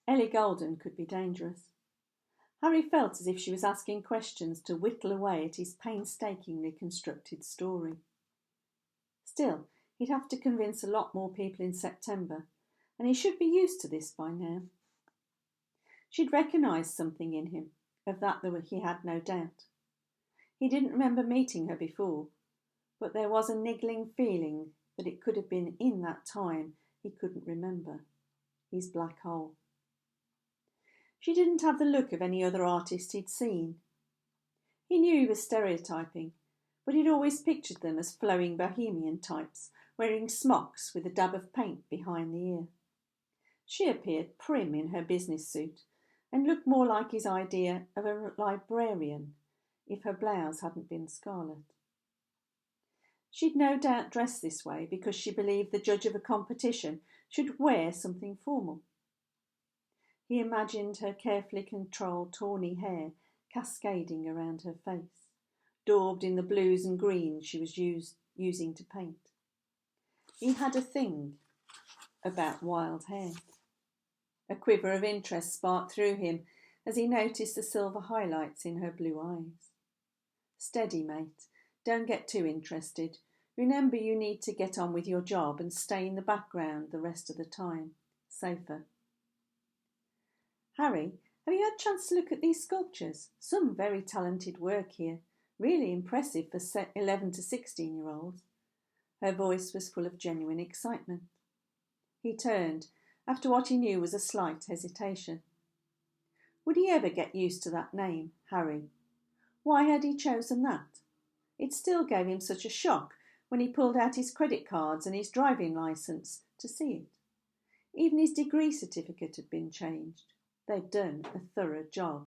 Ellie Golden could be dangerous. Harry felt as if she was asking questions to whittle away at his painstakingly constructed story. Still, he'd have to convince a lot more people in September, and he should be used to this by now. She'd recognised something in him, of that he had no doubt. He didn't remember meeting her before, but there was a niggling feeling that it could have been in that time he couldn't remember. His black hole. She didn't have the look of any other artist he'd seen. He knew he was stereotyping, but he'd always pictured them as flowing bohemian types, wearing smocks with a dab of paint behind the ear. She appeared prim in her business suit, and looked more like his idea of a librarian, if her blouse hadn't been scarlet. She'd no doubt dressed this way because she believed the judge of a competition should wear something formal. He imagined her carefully controlled tawny hair cascading around her face, daubed in the blues and greens she was using to paint. He had a thing about wild hair. A quiver of interest sparked through him as he noticed the silver highlights in her blue eyes. Steady, mate. Don't get too interested. Remember you need to get on with your job and stay in the background the rest of the time. Safer. Harry, have you had a chance to look at these sculptures? Some very talented work here. Really impressive for 11 to 16-year-olds. Her voice was full of genuine excitement. He turned, after what he knew was a slight hesitation. Would he ever get used to that name, Harry? Why had he chosen that? It still gave him such a shock when he pulled out his credit cards and his driving licence to see it. Even his degree certificate had been changed. They'd done a thorough job.